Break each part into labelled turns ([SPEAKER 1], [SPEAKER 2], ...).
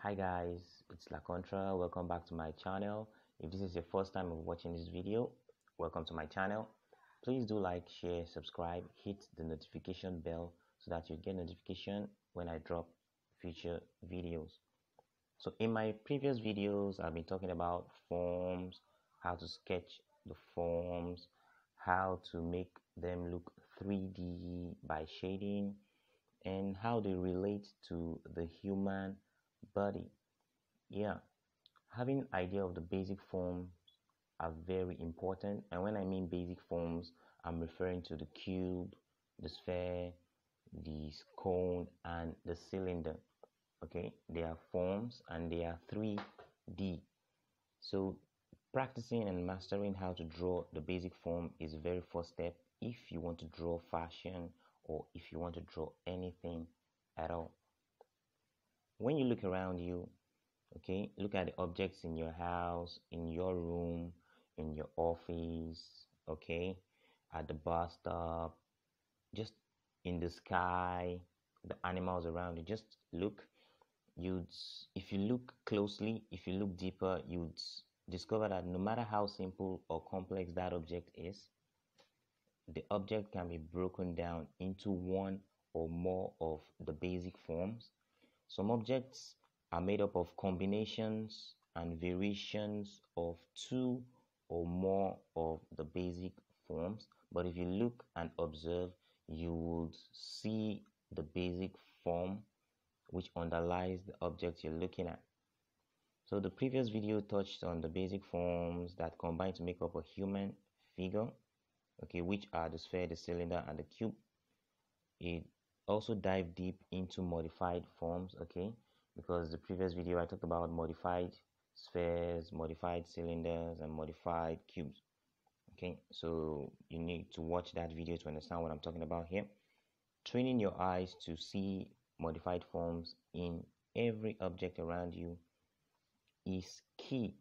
[SPEAKER 1] Hi guys, it's Kuntra. Welcome back to my channel. If this is your first time of watching this video, welcome to my channel. Please do like, share, subscribe, hit the notification bell so that you get notification when I drop future videos. So in my previous videos, I've been talking about forms, how to sketch the forms, how to make them look 3D by shading, and how they relate to the human body. Yeah, having idea of the basic forms are very important. And when I mean basic forms, I'm referring to the cube, the sphere, the cone, and the cylinder. Okay, they are forms and they are 3D. So practicing and mastering how to draw the basic form is the very first step if you want to draw fashion or if you want to draw anything at all. When you look around you, okay, look at the objects in your house, in your room, in your office, okay, at the bus stop, just in the sky, the animals around you. Just look. You'd, if you look closely, if you look deeper, you'd discover that no matter how simple or complex that object is, the object can be broken down into one or more of the basic forms. Some objects are made up of combinations and variations of two or more of the basic forms. But if you look and observe, you would see the basic form which underlies the object you're looking at. So the previous video touched on the basic forms that combine to make up a human figure, okay, which are the sphere, the cylinder, and the cube. It also dive deep into modified forms, okay, because the previous video I talked about modified spheres, modified cylinders, and modified cubes. Okay, so you need to watch that video to understand what I'm talking about here. Training your eyes to see modified forms in every object around you is key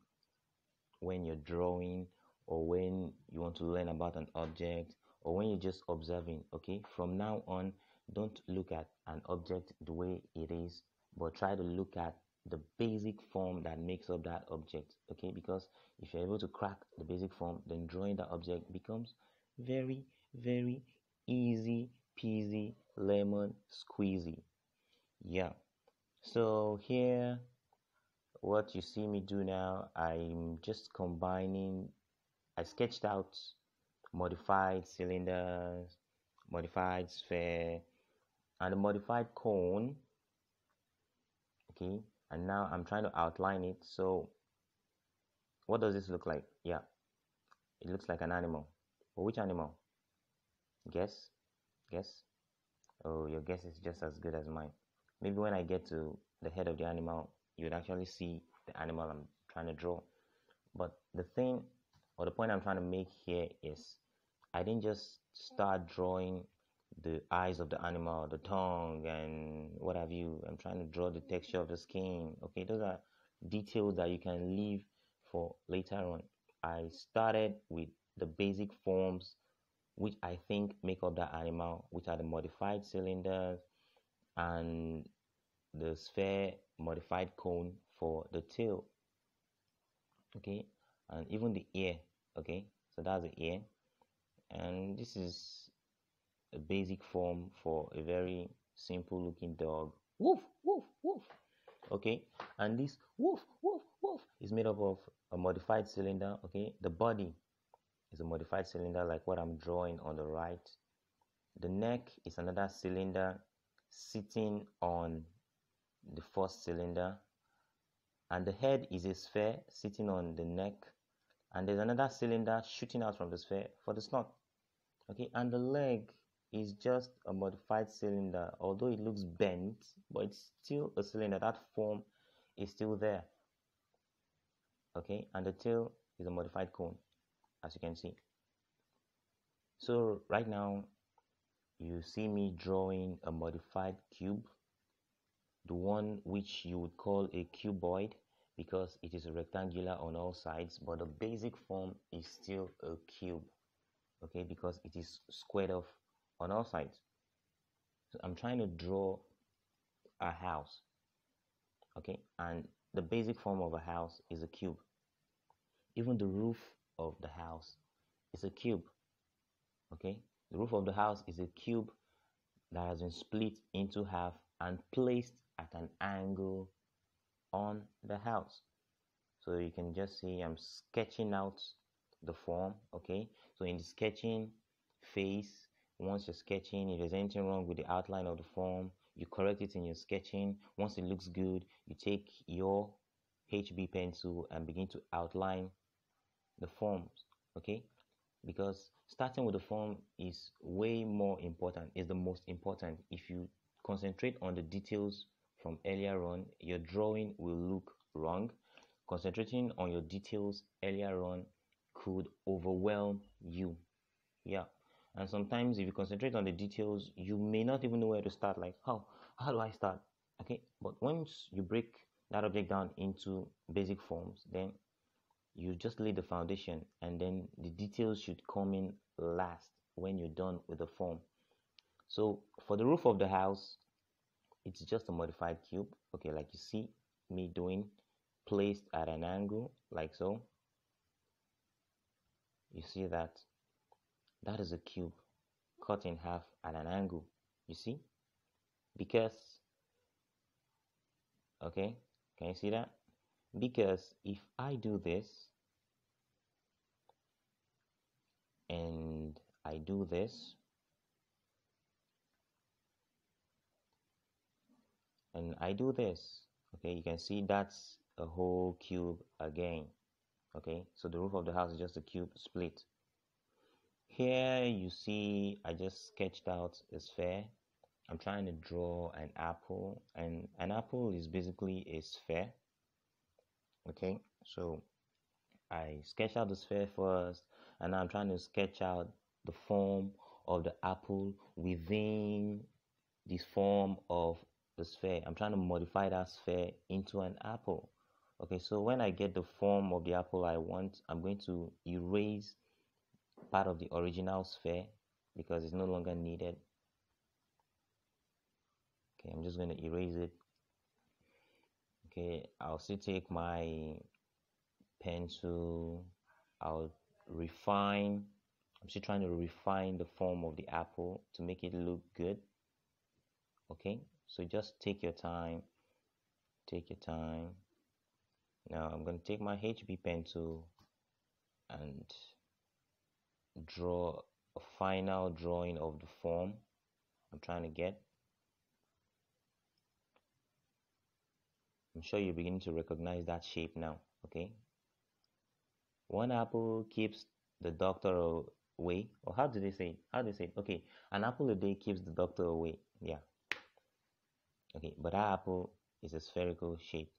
[SPEAKER 1] when you're drawing or when you want to learn about an object or when you're just observing. Okay, from now on, don't look at an object the way it is, but try to look at the basic form that makes up that object. Okay, because if you're able to crack the basic form, then drawing the object becomes very easy peasy lemon squeezy. Yeah, so here what you see me do now, I'm just combining. I sketched out modified cylinders, modified sphere, and a modified cone. Okay, and now I'm trying to outline it. So what does this look like? Yeah, it looks like an animal. But which animal? Guess? Oh, your guess is just as good as mine. Maybe when I get to the head of the animal, you would actually see the animal I'm trying to draw. But the thing or the point I'm trying to make here is I didn't just start drawing the eyes of the animal, the tongue, and what have you. I'm trying to draw the texture of the skin. Okay, those are details that you can leave for later on. I started with the basic forms which I think make up that animal, which are the modified cylinders and the sphere modified cone for the tail. Okay, and even the ear. Okay, so that's the ear, and this is a basic form for a very simple looking dog. Woof woof woof. Okay, and this woof woof woof is made up of a modified cylinder. Okay, the body is a modified cylinder like what I'm drawing on the right. The neck is another cylinder sitting on the first cylinder, and the head is a sphere sitting on the neck, and there's another cylinder shooting out from the sphere for the snout. Okay, and the leg is just a modified cylinder, although it looks bent, but it's still a cylinder. That form is still there. Okay, and the tail is a modified cone, as you can see. So right now you see me drawing a modified cube, the one which you would call a cuboid because it is rectangular on all sides, but the basic form is still a cube. Okay, because it is squared off on all sides. So I'm trying to draw a house. okay? And the basic form of a house is a cube. Even the roof of the house is a cube, okay? The roof of the house is a cube that has been split into half and placed at an angle on the house. So you can just see I'm sketching out the form, okay? So in the sketching phase, once you're sketching, if there's anything wrong with the outline of the form, you correct it in your sketching. Once it looks good, you take your HB pencil and begin to outline the forms, okay? Because starting with the form is way more important, is the most important. If you concentrate on the details from earlier on, your drawing will look wrong. Concentrating on your details earlier on could overwhelm you. Yeah. And sometimes if you concentrate on the details, you may not even know where to start. Like, how do I start? Okay. But once you break that object down into basic forms, then you just lay the foundation, and then the details should come in last when you're done with the form. So for the roof of the house, it's just a modified cube, okay, like you see me doing, placed at an angle like so. You see that is a cube cut in half at an angle, you see, because, okay, can you see that? Because if I do this and I do this and I do this, okay, you can see that's a whole cube again, okay? So the roof of the house is just a cube split. Here you see I just sketched out a sphere. I'm trying to draw an apple, and an apple is basically a sphere, okay? So I sketch out the sphere first, and I'm trying to sketch out the form of the apple within the form of the sphere. I'm trying to modify that sphere into an apple. Okay, so when I get the form of the apple I want, I'm going to erase part of the original sphere because it's no longer needed. Okay, I'm just going to erase it. Okay, I'll still take my pencil. I'll refine. I'm still trying to refine the form of the apple to make it look good. Okay, so just take your time. Take your time. Now I'm going to take my HB pencil and draw a final drawing of the form I'm trying to get. I'm sure you're beginning to recognize that shape now, okay? One apple keeps the doctor away. Or how do they say it? How do they say it? Okay, an apple a day keeps the doctor away. Yeah. Okay, but that apple is a spherical shape,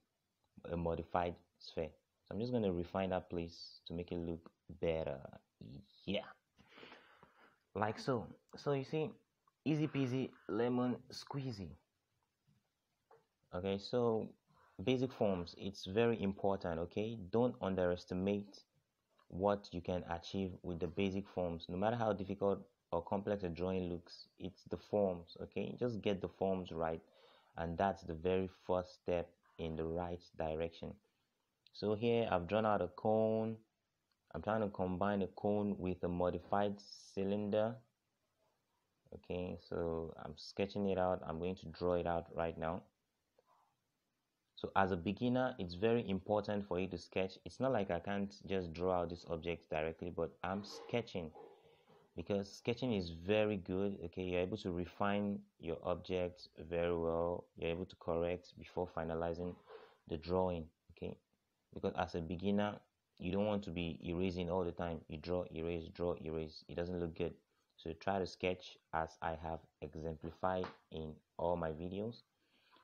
[SPEAKER 1] a modified sphere. So I'm just going to refine that place to make it look better. Yeah. Like so. So you see, easy peasy lemon squeezy. Okay, so basic forms, it's very important, okay? Don't underestimate what you can achieve with the basic forms. No matter how difficult or complex a drawing looks, it's the forms, okay? Just get the forms right, and that's the very first step in the right direction. So here I've drawn out a cone. I'm trying to combine a cone with a modified cylinder. Okay, so I'm sketching it out. I'm going to draw it out right now. So as a beginner, it's very important for you to sketch. It's not like I can't just draw out this object directly, but I'm sketching because sketching is very good. Okay, you're able to refine your object very well. You're able to correct before finalizing the drawing. Okay, because as a beginner, you don't want to be erasing all the time. You draw, erase, draw, erase. It doesn't look good. So try to sketch as I have exemplified in all my videos.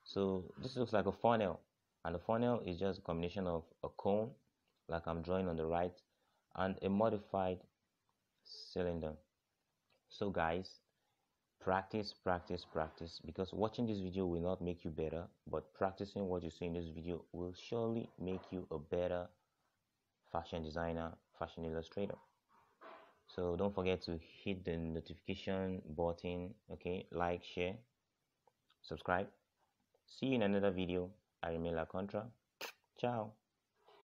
[SPEAKER 1] So this looks like a funnel, and the funnel is just a combination of a cone, like I'm drawing on the right, and a modified cylinder. So guys, practice, practice, practice, because watching this video will not make you better, but practicing what you see in this video will surely make you a better fashion designer, fashion illustrator. So don't forget to hit the notification button, okay? Like, share, subscribe. See you in another video. I remain La Contra. Ciao.